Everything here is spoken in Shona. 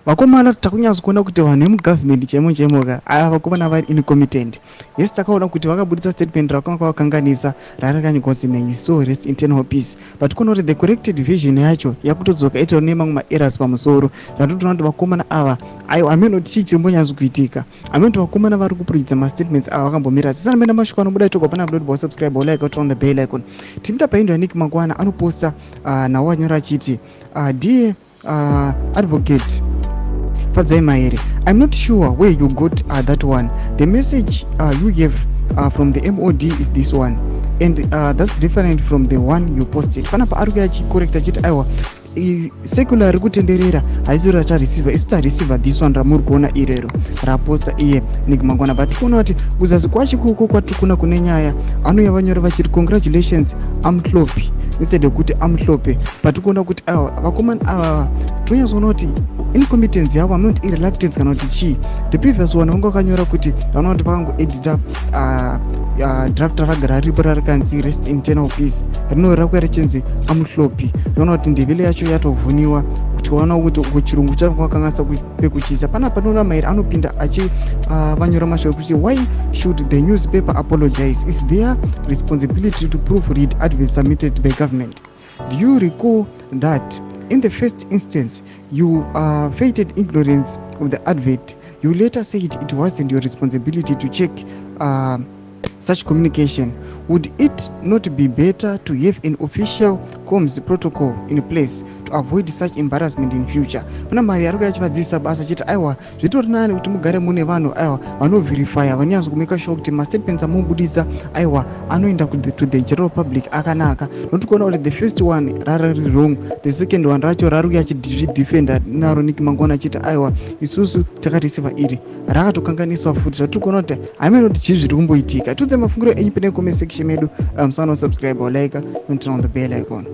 vakomana takunyazo kuona kuti vanhu vemugovernment chemo ava vakomana vari incompetent. Yes, takaona kuti vakabudisa statement rakanga vakanganisa rarakanyikonzi may so rest internal peace, but kuona kuti the corrected vision yacho yakutodzoka itawo nemamwe maerrors pamusoro zvatotoona kuti vakomana ava aiwa amene kuti chii chirimbonyazo kuitika, amene kuti vakomana vari kupurudza mastatements ava vakambomira. Sisana menda mashoko anobuda itoko pana upload bo subscribe or like on the bell icon. Timita paindo Nick Mangwana anoposta nawo anyora achiti dear advocate Fadzai Mahere, I'm not sure where you got that one. The message you gave from the MOD is this one, and that's different from the one you posted. Panapa aruga correct achiti aiwa secular rikutenderera haisi ratareceiver isu tareceiver this one ramuri kuona irero raposta iye Nick Mangwana, but kuona kuti kuzazi kwachikuko kwatikuna kune nyaya anouya vanyora vachiti congratulations amhlopi instead yekuti amhlope, but kuona kuti vakomana ava tonyazoona kuti incompetence yavo amnoti irreluctance kana kuti chii. The previous one vanga vakanyora kuti vanoona kuti vakangoedita draft rakagara ripo rarikanzi rest internal peace rino rakuya richinzi amhlopi. Noona kuti ndevele yacho yatovhuniwa kuti waona kuti kuchirungu chacho kwakanasa pekuchisa. Panapa noona Mahere anopinda vanyora mashoko kuti why should the newspaper apologize? Is their responsibility to proofread advice submitted by government. Do you recall that in the first instance you feigted ignorance of the advert? You later said it wasn't your responsibility to check such communication. Would it not be better to have an official comms protocol in place to avoid such embarrassment in future? Pana Mahere arikuya achivadzisa basa chiti aiwa zvitori nani kuti mugare mune vanhu aiwa vanoverifya vanyazo kumeka sure kuti mastatements amubudisa aiwa anoenda to the general public akanaka, not kuona kuti the first one rarari wrong, the second one racho raruya achidefenda naro Nick Mangwana achiti aiwa isusu takareceiver iri rakatokanganiswa futi. Zvatiri kuona kuti amene kuti chii zviri kumboitika. Tudze mafungiro enyu pene comment section medu. Subscribe or like and turn on the bell icon.